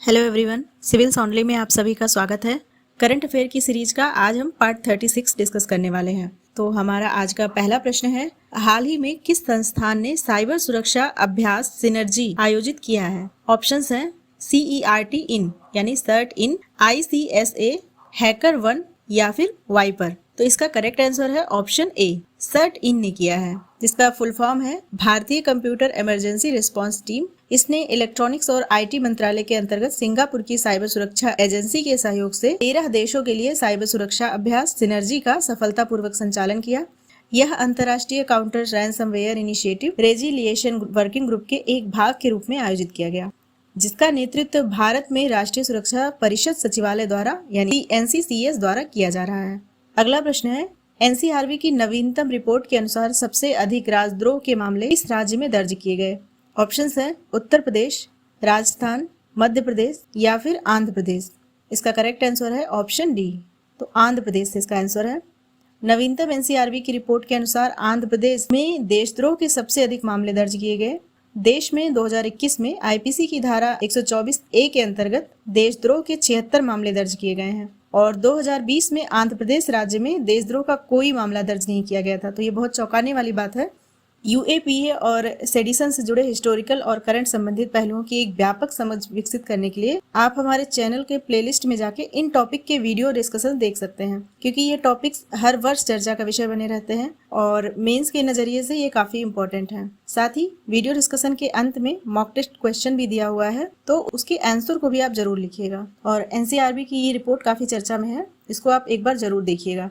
Hello everyone, civil soundly में आप सभी का स्वागत है। करंट अफेयर की सीरीज का आज हम पार्ट 36 डिस्कस करने वाले हैं। तो हमारा आज का पहला प्रश्न है, हाल ही में किस संस्थान ने साइबर सुरक्षा अभ्यास सिनर्जी आयोजित किया है? ऑप्शंस हैं CERT इन यानी CERT In, ICSA, hacker one या फिर वाइपर। तो इसका करेक्ट आंसर है ऑप्शन ए, सर्ट इन ने किया है, जिसका फुल फॉर्म है भारतीय कंप्यूटर इमरजेंसी रिस्पांस टीम। इसने इलेक्ट्रॉनिक्स और IT मंत्रालय के अंतर्गत सिंगापुर की साइबर सुरक्षा एजेंसी के सहयोग से 13 देशों के लिए साइबर सुरक्षा अभ्यास सिनर्जी का सफलतापूर्वक संचालन किया। यह अंतर्राष्ट्रीय counter ransomware initiative resilience working group के एक भाग के रूप में आयोजित किया गया, जिसका नेतृत्व भारत में राष्ट्रीय सुरक्षा परिषद सचिवालय द्वारा यानी NCCS द्वारा किया जा रहा है। अगला प्रश्न है, NCRB की नवीनतम रिपोर्ट के अनुसार सबसे अधिक राजद्रोह के मामले इस राज्य में दर्ज किए गए? ऑप्शंस हैं उत्तर प्रदेश, राजस्थान, मध्य प्रदेश या फिर आंध्र प्रदेश। इसका करेक्ट आंसर है ऑप्शन डी, तो आंध्र प्रदेश से इसका आंसर है। नवीनतम NCRB की रिपोर्ट के अनुसार आंध्र प्रदेश में देशद्रोह के सबसे अधिक मामले दर्ज किए गए। देश में 2021 में IPC की धारा 124A के अंतर्गत देशद्रोह के 76 मामले दर्ज किए गए हैं और 2020 में आंध्र प्रदेश राज्य में देशद्रोह का कोई मामला दर्ज नहीं किया गया था। तो ये बहुत चौंकाने वाली बात है। UAPA और सेडिशन से जुड़े हिस्टोरिकल और करंट संबंधित पहलुओं की एक व्यापक समझ विकसित करने के लिए आप हमारे चैनल के प्लेलिस्ट में जाके इन टॉपिक के वीडियो डिस्कशन देख सकते हैं, क्योंकि ये टॉपिक्स हर वर्ष चर्चा का विषय बने रहते हैं और मेंस के नजरिए से ये काफी इंपॉर्टेंट है। साथ ही वीडियो डिस्कशन के अंत में मॉक टेस्ट क्वेश्चन भी दिया हुआ है, तो उसके आंसर को भी आप जरूर लिखिएगा। और NCRB की ये रिपोर्ट काफी चर्चा में है, इसको आप एक बार जरूर देखिएगा।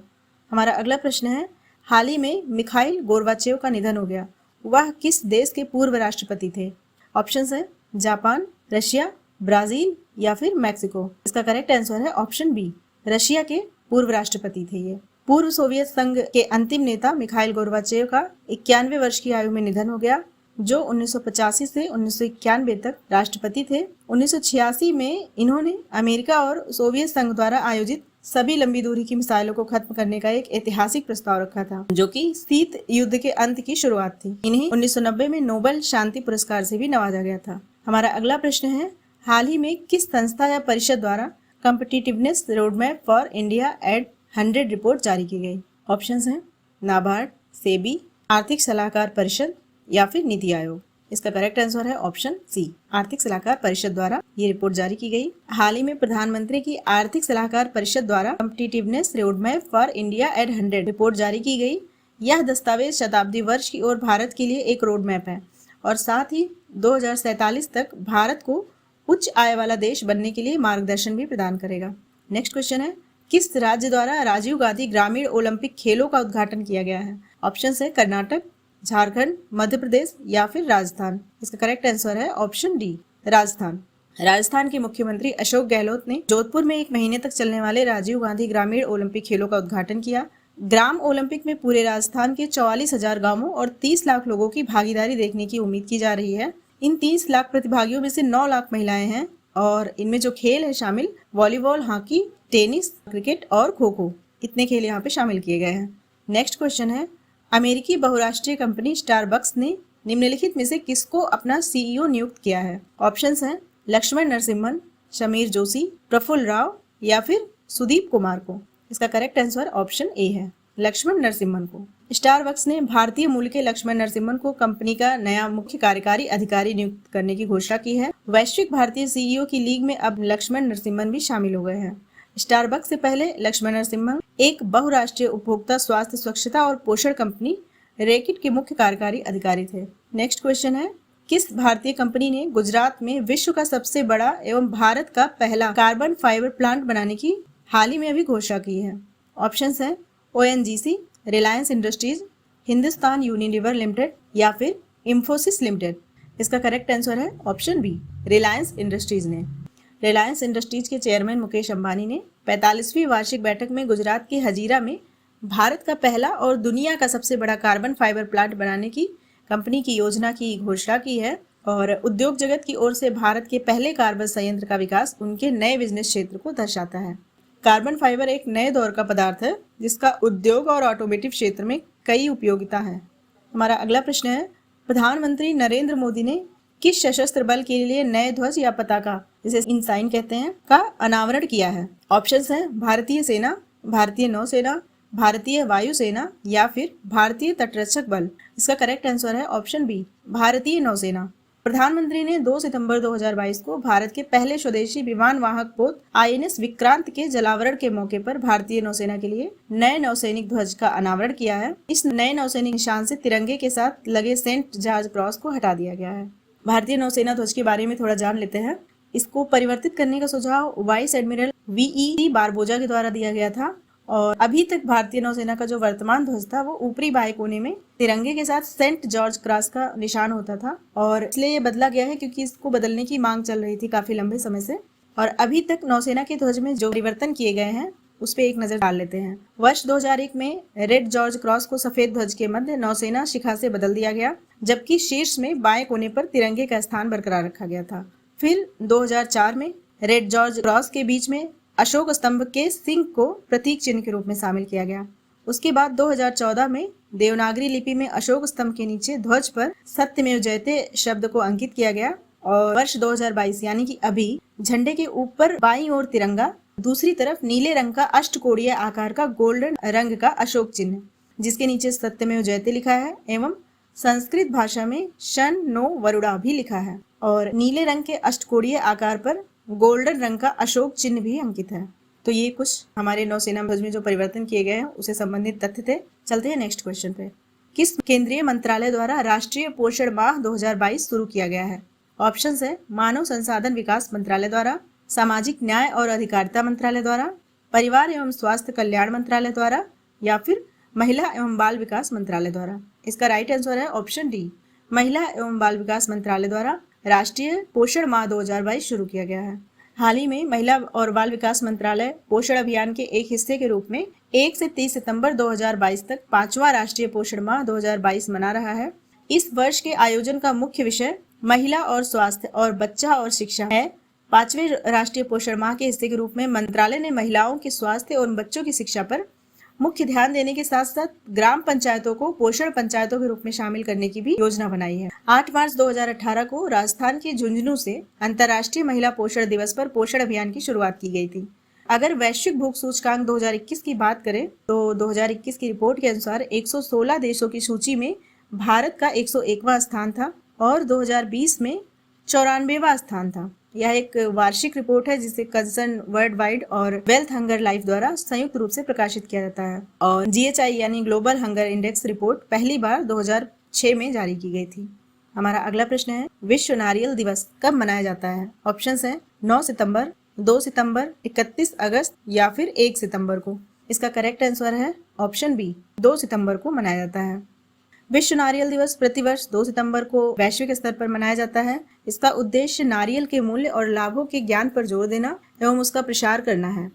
हमारा अगला प्रश्न है, हाल ही में मिखाइल गोर्बाचेव का निधन हो गया, वह किस देश के पूर्व राष्ट्रपति थे? ऑप्शंस है जापान, रशिया, ब्राजील या फिर मैक्सिको। इसका करेक्ट आंसर है ऑप्शन बी, रशिया के पूर्व राष्ट्रपति थे ये। पूर्व सोवियत संघ के अंतिम नेता मिखाइल गोर्बाचेव का 91 वर्ष की आयु में निधन हो गया, जो 1985 से 1991 तक राष्ट्रपति थे। 1986 में इन्होंने अमेरिका और सोवियत संघ द्वारा आयोजित सभी लंबी दूरी की मिसाइलों को खत्म करने का एक ऐतिहासिक प्रस्ताव रखा था, जो कि शीत युद्ध के अंत की शुरुआत थी। इन्हें 1990 में नोबेल शांति पुरस्कार से भी नवाजा गया था। हमारा अगला प्रश्न है, हाल ही में किस संस्था या परिषद द्वारा competitiveness roadmap for India at 100 report जारी की गई? ऑप्शंस हैं नाबार्ड, सेबी, आर्थिक सलाहकार परिषद या फिर नीति आयोग। इसका करेक्ट आंसर है ऑप्शन सी, आर्थिक सलाहकार परिषद द्वारा ये रिपोर्ट जारी की गई। हाल ही में प्रधानमंत्री की आर्थिक सलाहकार परिषद द्वारा competitiveness roadmap for India at 100 report जारी की गई। यह दस्तावेज शताब्दी वर्ष की ओर भारत के लिए एक रोड मैप है और साथ ही 2047 तक भारत को उच्च आय वाला देश बनने के लिए मार्गदर्शन भी प्रदान करेगा। नेक्स्ट क्वेश्चन है, किस राज्य द्वारा राजीव गांधी ग्रामीण ओलंपिक खेलों का उद्घाटन किया गया है? ऑप्शन है कर्नाटक, झारखंड, मध्य प्रदेश या फिर राजस्थान। इसका करेक्ट आंसर है ऑप्शन डी, राजस्थान। राजस्थान के मुख्यमंत्री अशोक गहलोत ने जोधपुर में 1 महीने तक चलने वाले राजीव गांधी ग्रामीण ओलंपिक खेलों का उद्घाटन किया। ग्राम ओलंपिक में पूरे राजस्थान के 44,000 गांवों और 30 लाख लोगों की भागीदारी देखने की उम्मीद की जा रही है। इन 30 लाख प्रतिभागियों में से 9 लाख महिलाएं हैं और इनमें जो खेल है शामिल वॉलीबॉल, हॉकी, टेनिस, क्रिकेट और खो खो, इतने खेल यहाँ पे शामिल किए गए हैं। नेक्स्ट क्वेश्चन है, अमेरिकी बहुराष्ट्रीय कंपनी स्टारबक्स ने निम्नलिखित में से किसको अपना CEO नियुक्त किया है? ऑप्शंस हैं लक्ष्मण नरसिम्हन, समीर जोशी, प्रफुल्ल राव या फिर सुदीप कुमार को। इसका करेक्ट आंसर ऑप्शन ए है, लक्ष्मण नरसिम्हन को। स्टारबक्स ने भारतीय मूल के लक्ष्मण नरसिम्हन को कंपनी का नया मुख्य कार्यकारी अधिकारी नियुक्त करने की घोषणा की है। वैश्विक भारतीय CEO की लीग में अब लक्ष्मण नरसिम्हन भी शामिल हो गए हैं। स्टारबक्स से पहले लक्ष्मण नरसिम्हन एक बहुराष्ट्रीय उपभोक्ता स्वास्थ्य, स्वच्छता और पोषण कंपनी रैकिट के मुख्य कार्यकारी अधिकारी थे। नेक्स्ट क्वेश्चन है, किस भारतीय कंपनी ने गुजरात में विश्व का सबसे बड़ा एवं भारत का पहला कार्बन फाइबर प्लांट बनाने की हाल ही में अभी घोषणा की है? ऑप्शंस हैं ONGC, Reliance industries, Hindustan Unilever limited या फिर इंफोसिस लिमिटेड। इसका करेक्ट आंसर है ऑप्शन बी, रिलायंस इंडस्ट्रीज ने। रिलायंस इंडस्ट्रीज के चेयरमैन मुकेश अंबानी ने 45वीं वार्षिक बैठक में गुजरात के हजीरा में भारत का पहला और दुनिया का सबसे बड़ा कार्बन फाइबर प्लांट बनाने की कंपनी की योजना की घोषणा की है और उद्योग जगत की ओर से भारत के पहले कार्बन संयंत्र का विकास उनके नए बिजनेस क्षेत्र को दर्शाता है। कार्बन फाइबर एक नए दौर का पदार्थ है जिसका उद्योग और ऑटोमोटिव क्षेत्र में कई उपयोगिता है। हमारा अगला प्रश्न है, प्रधानमंत्री नरेंद्र मोदी ने किस सशस्त्र बल के लिए नए ध्वज या पताका, जिसे इंसाइन कहते हैं, का अनावरण किया है? ऑप्शंस हैं भारतीय सेना, भारतीय नौसेना, भारतीय वायुसेना या फिर भारतीय तटरक्षक बल। इसका करेक्ट आंसर है ऑप्शन बी, भारतीय नौसेना। प्रधानमंत्री ने 2 सितंबर 2022 को भारत के पहले स्वदेशी विमान वाहक पोत INS विक्रांत के जलावरण के मौके पर भारतीय नौसेना के लिए नए नौसैनिक ध्वज का अनावरण किया है। इस नए नौसैनिक निशान से तिरंगे के साथ लगे सेंट जॉर्ज क्रॉस को हटा दिया गया है। भारतीय नौसेना ध्वज के बारे में थोड़ा जान लेते हैं। इसको परिवर्तित करने का सुझाव वाइस एडमिरल VE बारबोजा के द्वारा दिया गया था और अभी तक भारतीय नौसेना का जो वर्तमान ध्वज था वो ऊपरी बाएं कोने में तिरंगे के साथ सेंट जॉर्ज क्रॉस का निशान होता था और इसलिए ये बदला गया है क्योंकि इसको बदलने की मांग चल रही थी काफी लंबे समय से। और अभी तक नौसेना के ध्वज में जो परिवर्तन किए गए हैं उस पर एक नजर डाल लेते हैं। वर्ष 2001 में रेड जॉर्ज क्रॉस को सफेद ध्वज के मध्य नौसेना शिखा से बदल दिया गया, जबकि शीर्ष में बाएं कोने पर तिरंगे का स्थान बरकरार रखा गया था। फिर 2004 में रेड जॉर्ज क्रॉस के बीच में अशोक स्तंभ के सिंह को प्रतीक चिन्ह के रूप में शामिल किया गया। उसके बाद 2014 में देवनागरी लिपि में अशोक स्तंभ के नीचे ध्वज पर सत्यमेव जयते शब्द को अंकित किया गया और वर्ष 2022 यानी कि अभी झंडे के ऊपर बाईं ओर तिरंगा, दूसरी तरफ नीले रंग का अष्टकोणीय आकार का गोल्डन रंग का अशोक चिन्ह जिसके नीचे सत्यमेव जयते लिखा है एवं संस्कृत भाषा में शन नो वरुणा भी लिखा है और नीले रंग के अष्टकोणीय आकार पर गोल्डन रंग का अशोक चिन्ह भी अंकित है। तो ये कुछ हमारे नौसेना ध्वज में जो परिवर्तन किए गए हैं उसे संबंधित तथ्य थे। चलते हैं नेक्स्ट क्वेश्चन पे। किस केंद्रीय मंत्रालय द्वारा राष्ट्रीय पोषण माह 2022 शुरू किया गया है? ऑप्शंस है मानव संसाधन विकास मंत्रालय द्वारा, सामाजिक न्याय और अधिकारिता मंत्रालय द्वारा, परिवार एवं स्वास्थ्य कल्याण मंत्रालय द्वारा या फिर महिला एवं बाल विकास मंत्रालय द्वारा। इसका राइट आंसर है ऑप्शन डी, महिला एवं बाल विकास मंत्रालय द्वारा राष्ट्रीय पोषण माह 2022 शुरू किया गया है। हाल ही में महिला और बाल विकास मंत्रालय पोषण अभियान के एक हिस्से के रूप में 1 से 30 सितंबर 2022 तक 5वां राष्ट्रीय पोषण माह 2022 मना रहा है। इस वर्ष के आयोजन का मुख्य विषय महिला और स्वास्थ्य और बच्चा और शिक्षा है। 5वें राष्ट्रीय पोषण माह के हिस्से के रूप में मंत्रालय ने महिलाओं के स्वास्थ्य और बच्चों की शिक्षा पर मुख्य ध्यान देने के साथ साथ ग्राम पंचायतों को पोषण पंचायतों के रूप में शामिल करने की भी योजना बनाई है। 8 मार्च 2018 को राजस्थान के झुंझुनू से अंतर्राष्ट्रीय महिला पोषण दिवस पर पोषण अभियान की शुरुआत की गई थी। अगर वैश्विक भूख सूचकांक 2021 की बात करें तो 2021 की रिपोर्ट के अनुसार 116 देशों की सूची में भारत का 101वां स्थान था और 2020 में 94वां स्थान था। यह एक वार्षिक रिपोर्ट है जिसे कंसर्न वर्ल्ड वाइड और वेल्थ हंगर लाइफ द्वारा संयुक्त रूप से प्रकाशित किया जाता है और GHI यानी ग्लोबल हंगर इंडेक्स रिपोर्ट पहली बार 2006 में जारी की गई थी। हमारा अगला प्रश्न है विश्व नारियल दिवस कब मनाया जाता है? ऑप्शंस है 9 सितंबर, 2 सितंबर, 31 अगस्त या फिर 1 सितंबर को। इसका करेक्ट आंसर है ऑप्शन बी, 2 सितंबर को मनाया जाता है। विश्व नारियल दिवस प्रतिवर्ष 2 सितंबर को वैश्विक स्तर पर मनाया जाता है। इसका उद्देश्य नारियल के मूल्य और लाभों के ज्ञान पर जोर देना एवं उसका प्रसार करना है।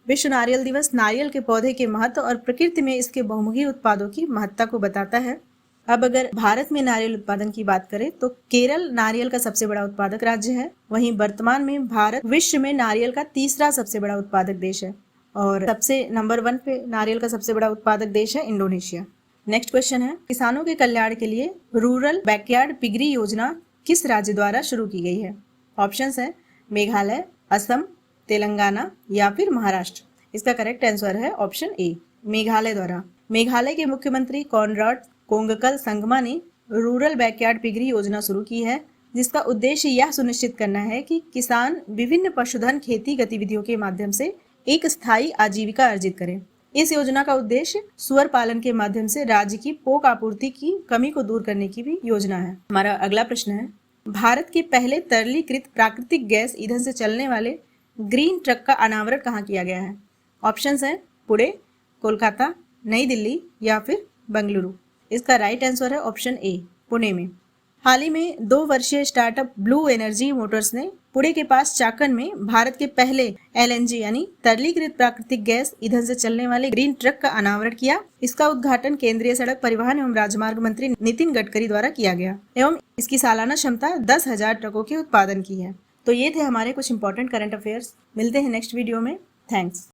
विश्व नारियल दिवस नारियल के पौधे के महत्व और प्रकृति में इसके बहुमुखी उत्पादों की महत्ता को बताता है। अब अगर भारत में नारियल उत्पादन की बात करें तो केरल नारियल का सबसे बड़ा उत्पादक राज्य है। वहीं वर्तमान में भारत विश्व में नारियल का तीसरा सबसे बड़ा उत्पादक देश है और सबसे नंबर 1 पे नारियल का सबसे बड़ा उत्पादक देश है इंडोनेशिया। नेक्स्ट क्वेश्चन है किसानों के कल्याण के लिए रूरल बैकयार्ड पिगरी योजना किस राज्य द्वारा शुरू की गई है? ऑप्शंस है मेघालय, असम, तेलंगाना या फिर महाराष्ट्र। इसका करेक्ट आंसर है ऑप्शन ए, मेघालय द्वारा। मेघालय के मुख्यमंत्री कॉनराड कोंगकल संगमा ने रूरल बैकयार्ड पिगरी योजना शुरू की है जिसका उद्देश्य यह सुनिश्चित करना है कि किसान विभिन्न पशुधन खेती गतिविधियों के माध्यम से एक स्थायी आजीविका अर्जित करें। इस योजना का उद्देश्य सुअर पालन के माध्यम से राज्य की पोक आपूर्ति की कमी को दूर करने की भी योजना है। हमारा अगला प्रश्न है भारत के पहले तरलीकृत प्राकृतिक गैस ईंधन से चलने वाले ग्रीन ट्रक का अनावरण कहाँ किया गया है? ऑप्शंस है पुणे, कोलकाता, नई दिल्ली या फिर बेंगलुरु। इसका राइट आंसर है ऑप्शन ए, पुणे में। हाल ही में 2 वर्षीय स्टार्टअप ब्लू एनर्जी मोटर्स ने पुणे के पास चाकन में भारत के पहले LNG यानी तरलीकृत प्राकृतिक गैस ईंधन से चलने वाले ग्रीन ट्रक का अनावरण किया। इसका उद्घाटन केंद्रीय सड़क परिवहन एवं राजमार्ग मंत्री नितिन गडकरी द्वारा किया गया एवं इसकी सालाना क्षमता 10,000 ट्रकों के उत्पादन की है। तो ये थे हमारे कुछ इंपॉर्टेंट करंट अफेयर्स। मिलते हैं नेक्स्ट वीडियो में। थैंक्स।